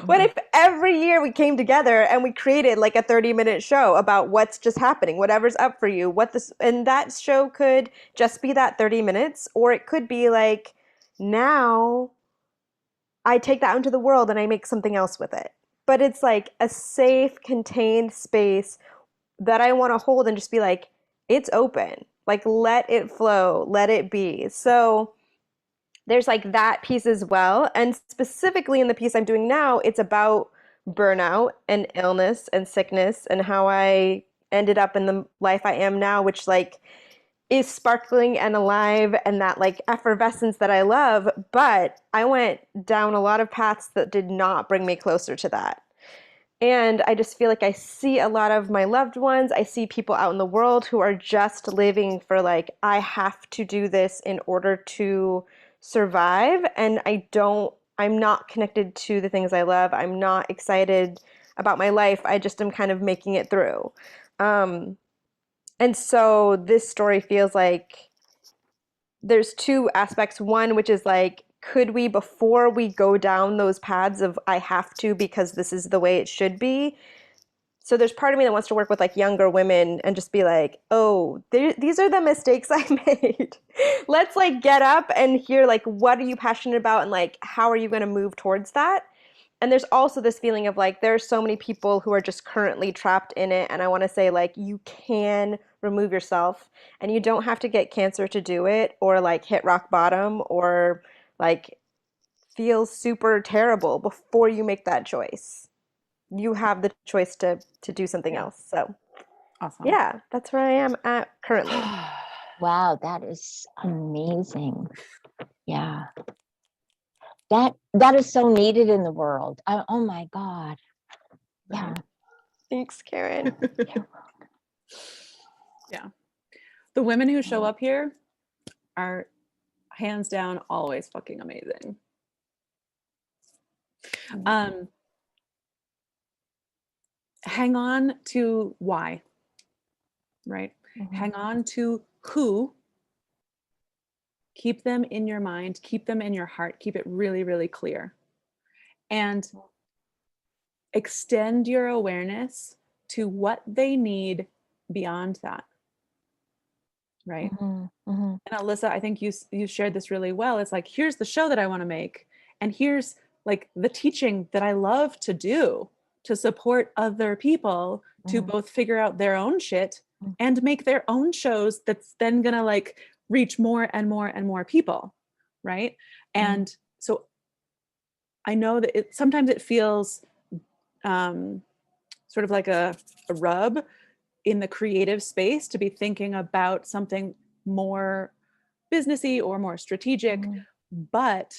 What if every year we came together and we created like a 30-minute show about what's just happening, whatever's up for you, and that show could just be that 30 minutes, or it could be like, now I take that out into the world and I make something else with it. But it's like a safe, contained space that I want to hold and just be like, it's open. Like, let it flow, let it be. So there's like that piece as well. And specifically in the piece I'm doing now, it's about burnout and illness and sickness and how I ended up in the life I am now, which like is sparkling and alive and that like effervescence that I love. But I went down a lot of paths that did not bring me closer to that. And I just feel like I see a lot of my loved ones. I see people out in the world who are just living for like, I have to do this in order to survive. And I'm not connected to the things I love. I'm not excited about my life. I just am kind of making it through. And so this story feels like there's 2 aspects. One, which is like, could we, before we go down those paths of I have to because this is the way it should be. So there's part of me that wants to work with like younger women and just be like, oh, these are the mistakes I made. Let's like get up and hear like, what are you passionate about and like, how are you going to move towards that? And there's also this feeling of like, there are so many people who are just currently trapped in it. And I want to say like, you can remove yourself and you don't have to get cancer to do it or like hit rock bottom or like feel super terrible before you make that choice. You have the choice to do something else. So Awesome. yeah, that's where I am at currently. Wow, that is amazing. Yeah. That is so needed in the world. Oh my God. Yeah. Thanks, Karen. Yeah. The women who show up here are hands down always fucking amazing. Hang on to why, right? Hang on to who. Keep them in your mind, keep them in your heart, keep it really, really clear. And extend your awareness to what they need beyond that. Right? And Alyssa, I think you shared this really well. It's like, here's the show that I want to make. And here's like the teaching that I love to do to support other people to both figure out their own shit and make their own shows that's then gonna like reach more and more and more people. Right. And so I know that sometimes it feels sort of like a rub in the creative space to be thinking about something more businessy or more strategic. But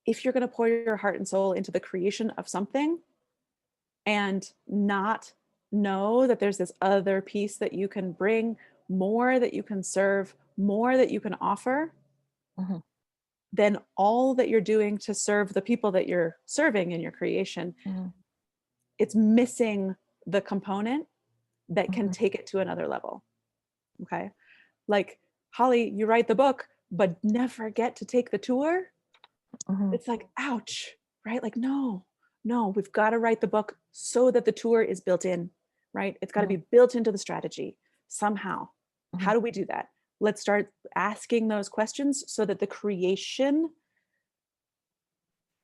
if you're going to pour your heart and soul into the creation of something and not know that there's this other piece that you can bring, more that you can serve, more that you can offer, then all that you're doing to serve the people that you're serving in your creation, it's missing the component that can take it to another level. Okay. Like, Holly, you write the book, but never get to take the tour. It's like, ouch, right? Like, no, we've got to write the book so that the tour is built in, right? It's got to be built into the strategy somehow. How do we do that? Let's start asking those questions so that the creation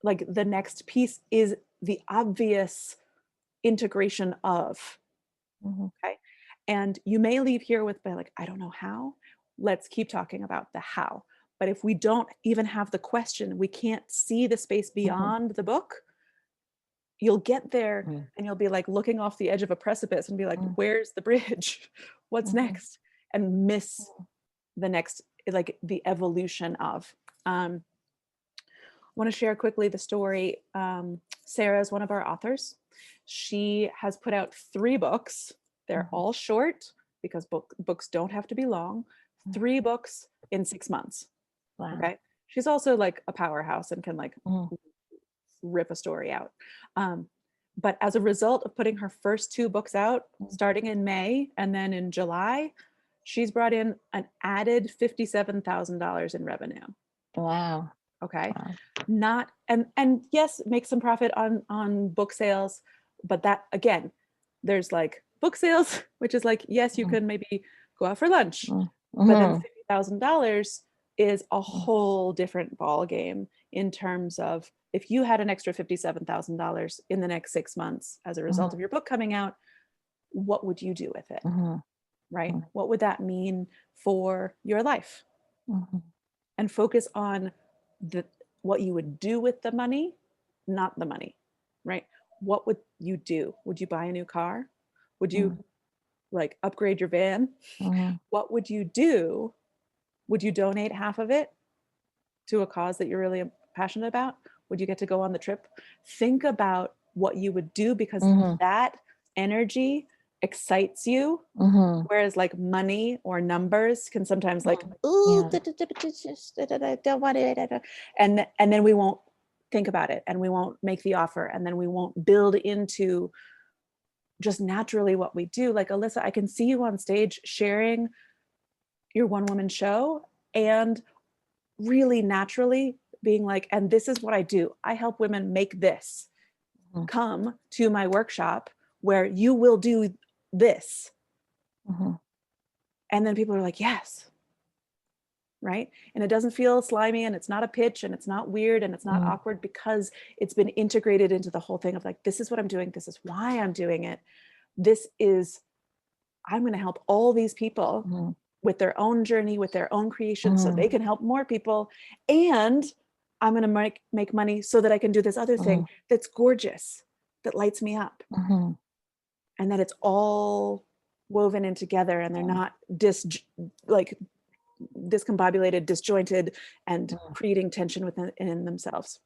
like the next piece is the obvious integration of, okay? And you may leave here with, by like, I don't know how. Let's keep talking about the how. But if we don't even have the question, we can't see the space beyond the book, you'll get there and you'll be like looking off the edge of a precipice and be like, where's the bridge? What's next? And miss the next, like the evolution of. I want to share quickly the story. Sarah is one of our authors. She has put out 3 books. They're all short because books don't have to be long. 3 books in 6 months. Wow. Okay. She's also like a powerhouse and can like rip a story out. But as a result of putting her first 2 books out, starting in May and then in July, she's brought in an added $57,000 in revenue. Wow. Okay. Wow. Not, and yes, make some profit on book sales, but that, again, there's like book sales, which is like, yes, you can maybe go out for lunch, but then $50,000 is a whole different ball game in terms of, if you had an extra $57,000 in the next 6 months as a result of your book coming out, what would you do with it? Right? What would that mean for your life? And focus on what you would do with the money, not the money, right? What would you do? Would you buy a new car? Would you like upgrade your van? What would you do? Would you donate half of it to a cause that you're really passionate about? Would you get to go on the trip? Think about what you would do, because that energy excites you. Whereas like money or numbers can sometimes like, ooh, I don't want it. And then we won't think about it, and we won't make the offer, and then we won't build into just naturally what we do. Like, Alyssa, I can see you on stage sharing your one woman show and really naturally being like, and this is what I do. I help women make this. Come to my workshop where you will do this. And then people are like, yes. Right. And it doesn't feel slimy, and it's not a pitch, and it's not weird, and it's not awkward, because it's been integrated into the whole thing of like, this is what I'm doing. This is why I'm doing it. I'm going to help all these people with their own journey, with their own creation, so they can help more people. And I'm going to make money so that I can do this other thing that's gorgeous, that lights me up. And that it's all woven in together, and they're not discombobulated, disjointed, and creating tension within themselves.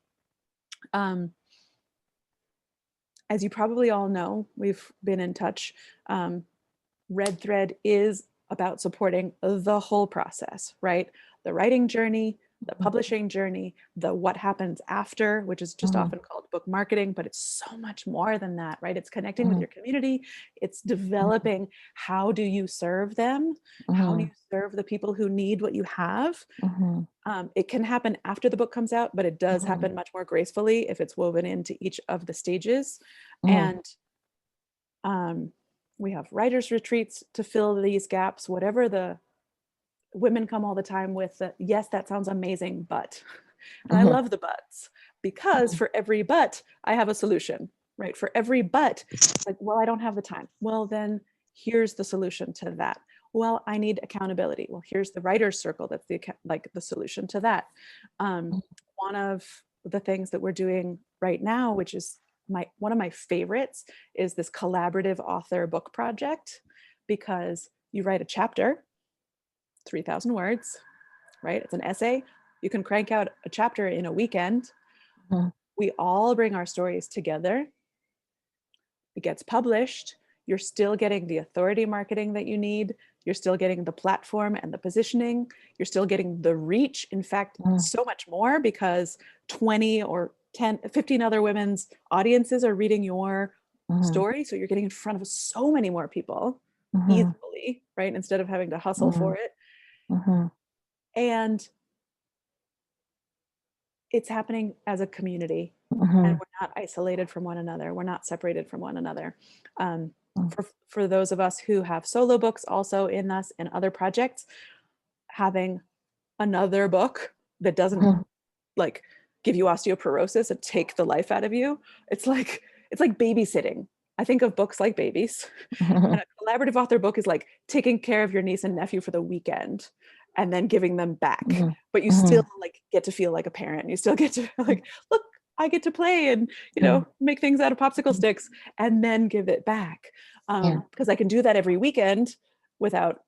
As you probably all know, we've been in touch. Red Thread is about supporting the whole process, right? The writing journey, the publishing journey, the what happens after, which is just often called book marketing, but it's so much more than that, right? It's connecting with your community. It's developing, how do you serve them? How do you serve the people who need what you have? It can happen after the book comes out, but it does happen much more gracefully if it's woven into each of the stages. And we have writers' retreats to fill these gaps, whatever the women come all the time with, yes, that sounds amazing, but, and I love the buts, because for every but, I have a solution, right? For every but, like, well, I don't have the time. Well, then here's the solution to that. Well, I need accountability. Well, here's the writer's circle. That's the solution to that. One of the things that we're doing right now, which is one of my favorites, is this collaborative author book project, because you write a chapter, 3,000 words, right? It's an essay. You can crank out a chapter in a weekend. We all bring our stories together. It gets published. You're still getting the authority marketing that you need. You're still getting the platform and the positioning. You're still getting the reach. In fact, so much more, because 20 or 10, 15 other women's audiences are reading your story. So you're getting in front of so many more people easily, right? Instead of having to hustle for it. And it's happening as a community, and we're not isolated from one another. We're not separated from one another. For those of us who have solo books also in us and other projects, having another book that doesn't like give you osteoporosis and take the life out of you. It's like babysitting. I think of books like babies. And a collaborative author book is like taking care of your niece and nephew for the weekend and then giving them back. But you still like get to feel like a parent. You still get to like, look, I get to play and, you know, make things out of popsicle sticks and then give it back. Because I can do that every weekend without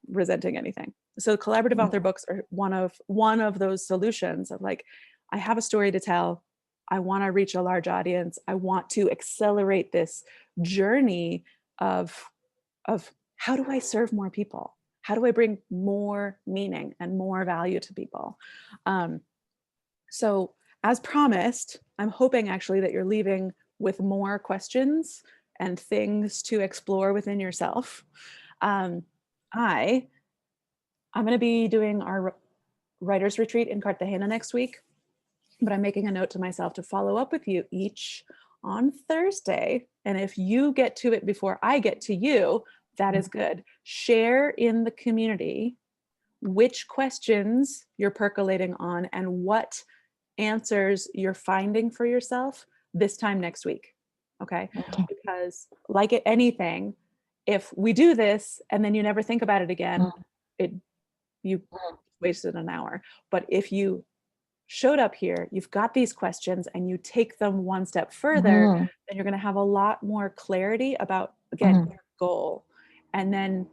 resenting anything. So collaborative author books are one of those solutions of like, I have a story to tell. I want to reach a large audience. I want to accelerate this journey of how do I serve more people? How do I bring more meaning and more value to people? So as promised, I'm hoping actually that you're leaving with more questions and things to explore within yourself. I'm going to be doing our writer's retreat in Cartagena next week, but I'm making a note to myself to follow up with you each on Thursday. And if you get to it before I get to you, that is good. Share in the community which questions you're percolating on and what answers you're finding for yourself this time next week. Okay. Because like anything, if we do this and then you never think about it again, you wasted an hour. But if you showed up here, you've got these questions and you take them one step further, then you're going to have a lot more clarity about, again, your goal. And then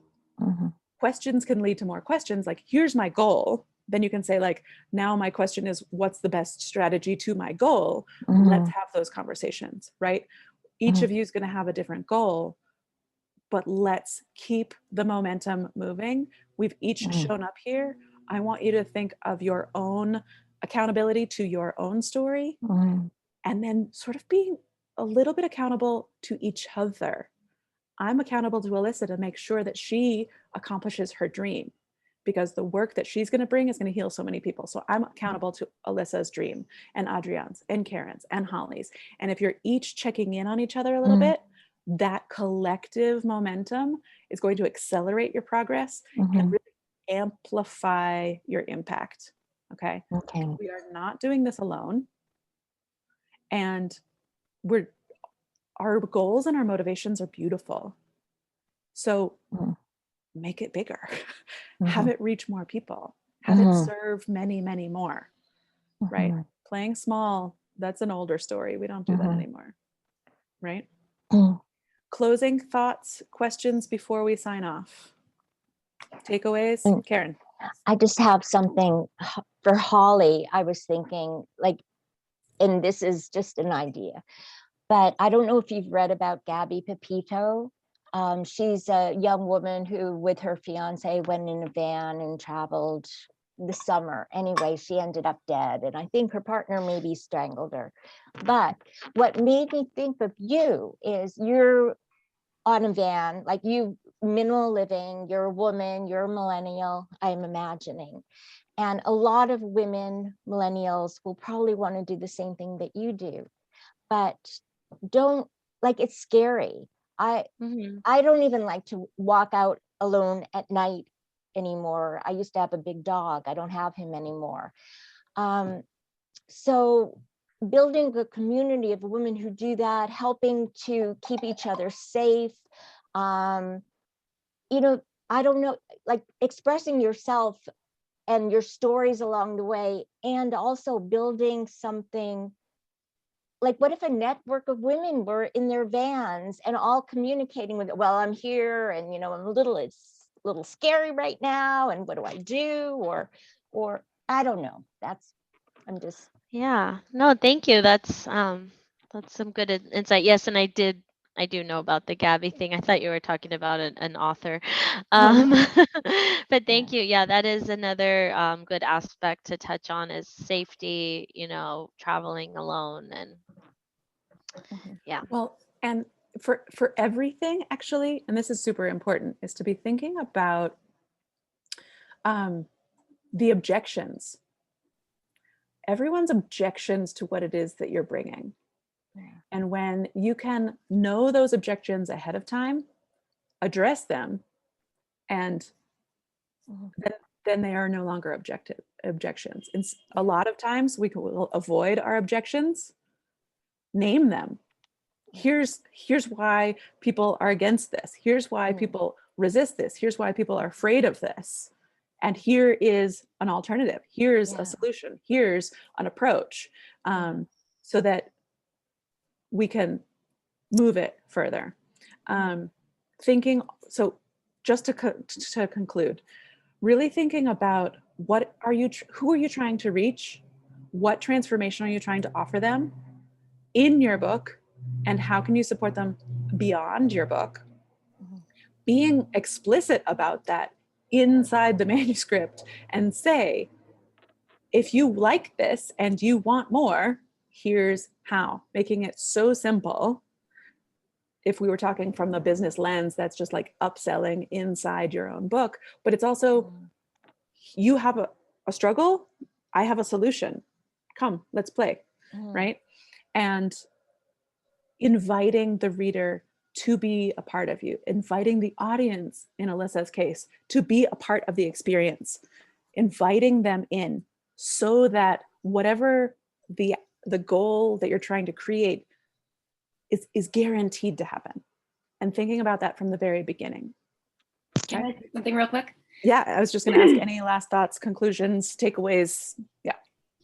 questions can lead to more questions. Like, here's my goal. Then you can say like, now my question is, what's the best strategy to my goal? Let's have those conversations, right? Each of you is going to have a different goal, but let's keep the momentum moving. We've each shown up here. I want you to think of your own accountability to your own story, and then sort of being a little bit accountable to each other. I'm accountable to Alyssa to make sure that she accomplishes her dream, because the work that she's going to bring is going to heal so many people. So I'm accountable to Alyssa's dream and Adrian's and Karen's and Holly's. And if you're each checking in on each other a little bit, that collective momentum is going to accelerate your progress and really amplify your impact. Okay. We are not doing this alone. And our goals and our motivations are beautiful. So make it bigger, have it reach more people, have it serve many, many more, right? Playing small, that's an older story. We don't do that anymore, right? Closing thoughts, questions before we sign off. Takeaways, Karen. I just have something for Holly. I was thinking like, and this is just an idea, but I don't know if you've read about Gabby Pepito. She's a young woman who with her fiance went in a van and traveled the summer. Anyway, she ended up dead. And I think her partner maybe strangled her. But what made me think of you is you're on a van, like you minimal living, you're a woman, you're a millennial, I'm imagining. And a lot of women, millennials, will probably want to do the same thing that you do. But don't, like, it's scary. I don't even like to walk out alone at night anymore. I used to have a big dog. I don't have him anymore. So building a community of women who do that, helping to keep each other safe. You know, I don't know, like expressing yourself and your stories along the way, and also building something. Like, what if a network of women were in their vans and all communicating with, well, I'm here and, you know, it's a little scary right now. And what do I do? Or I don't know. Yeah, no, thank you. That's some good insight. Yes. And I do know about the Gabby thing. I thought you were talking about an author. But thank you. Yeah, that is another good aspect to touch on is safety, you know, traveling alone and yeah. Well, and for everything actually, and this is super important, is to be thinking about the objections. Everyone's objections to what it is that you're bringing. And when you can know those objections ahead of time, address them, and then then they are no longer objections. And a lot of times will avoid our objections, name them. Here's why people are against this. Here's why people resist this. Here's why people are afraid of this. And here is an alternative. Here's a solution. Here's an approach, so that we can move it further. Thinking, so just to conclude, really thinking about who are you trying to reach? What transformation are you trying to offer them in your book? And how can you support them beyond your book? Being explicit about that inside the manuscript and say, if you like this and you want more, here's how. Making it so simple. If we were talking from the business lens, that's just like upselling inside your own book. But it's also, you have a struggle, I have a solution. Come, let's play, right? And inviting the reader to be a part of you, inviting the audience, in Alyssa's case, to be a part of the experience, inviting them in so that whatever the goal that you're trying to create is guaranteed to happen. And thinking about that from the very beginning. Can I say something real quick? Yeah, I was just going to ask any last thoughts, conclusions, takeaways. Yeah.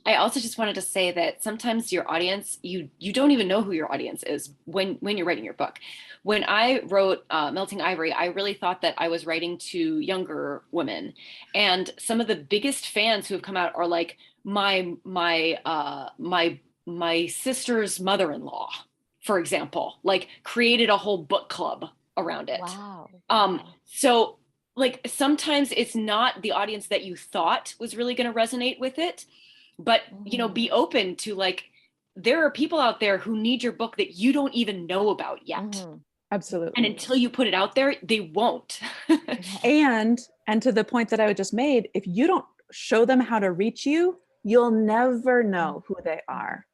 I also just wanted to say that sometimes your audience, you don't even know who your audience is when you're writing your book. When I wrote Melting Ivory, I really thought that I was writing to younger women, and some of the biggest fans who have come out are like my sister's mother-in-law, for example, like created a whole book club around it. Wow. So like sometimes it's not the audience that you thought was really going to resonate with it. But, you know, be open to like, there are people out there who need your book that you don't even know about yet. Absolutely. And until you put it out there, they won't. And to the point that I just made, if you don't show them how to reach you, you'll never know who they are,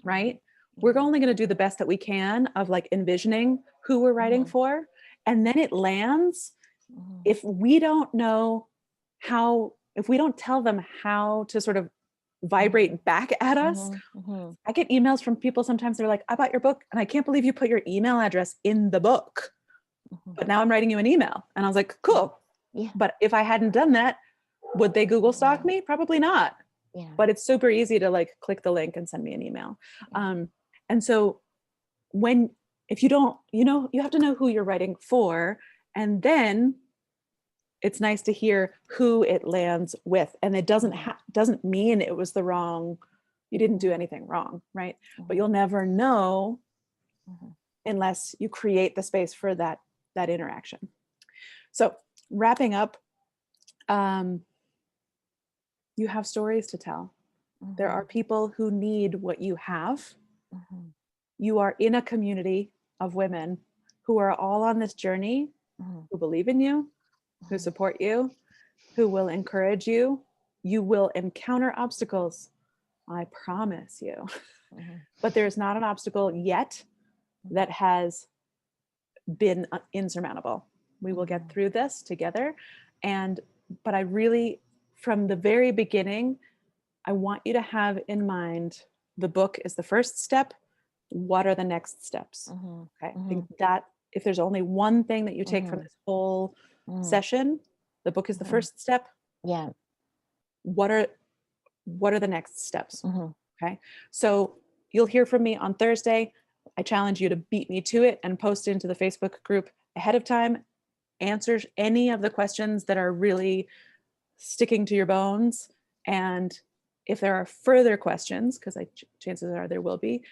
right? We're only going to do the best that we can of like envisioning who we're writing for. And then it lands. If we don't know how, if we don't tell them how to sort of vibrate back at us. I get emails from people sometimes, they're like, I bought your book and I can't believe you put your email address in the book, but now I'm writing you an email. And I was like, cool. But if I hadn't done that, would they Google stalk me? Probably not. But it's super easy to like click the link and send me an email. And so if you don't, you have to know who you're writing for, and then it's nice to hear who it lands with. And it doesn't mean it was you didn't do anything wrong, right? But you'll never know unless you create the space for that interaction. So wrapping up, you have stories to tell. There are people who need what you have. You are in a community of women who are all on this journey, who believe in you, who support you, who will encourage you. You will encounter obstacles, I promise you. But there's not an obstacle yet that has been insurmountable. We will get through this together. But I really, from the very beginning, I want you to have in mind, the book is the first step. What are the next steps? Okay. I think that if there's only one thing that you take from this whole session, the book is the first step. Yeah. What are the next steps? Okay. So you'll hear from me on Thursday. I challenge you to beat me to it and post into the Facebook group ahead of time. Answer any of the questions that are really sticking to your bones. And if there are further questions, because chances are there will be,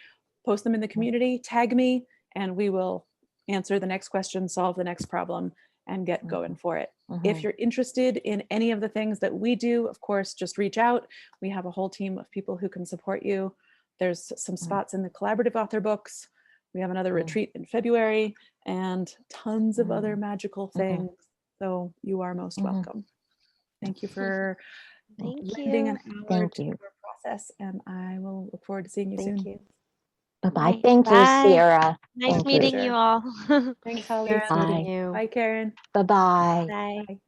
post them in the community, tag me, and we will answer the next question, solve the next problem, and get going for it. If you're interested in any of the things that we do, of course, just reach out. We have a whole team of people who can support you. There's some spots in the collaborative author books. We have another retreat in February and tons of other magical things. So you are most welcome. Thank you for lending an hour to our process, and I will look forward to seeing you soon. Thank you. Bye-bye. Thank you, Bye. Sierra. Nice Thank meeting you. you all. Thanks, Karen, Holly. meeting you. Bye, Karen. Bye-bye. Bye. Bye.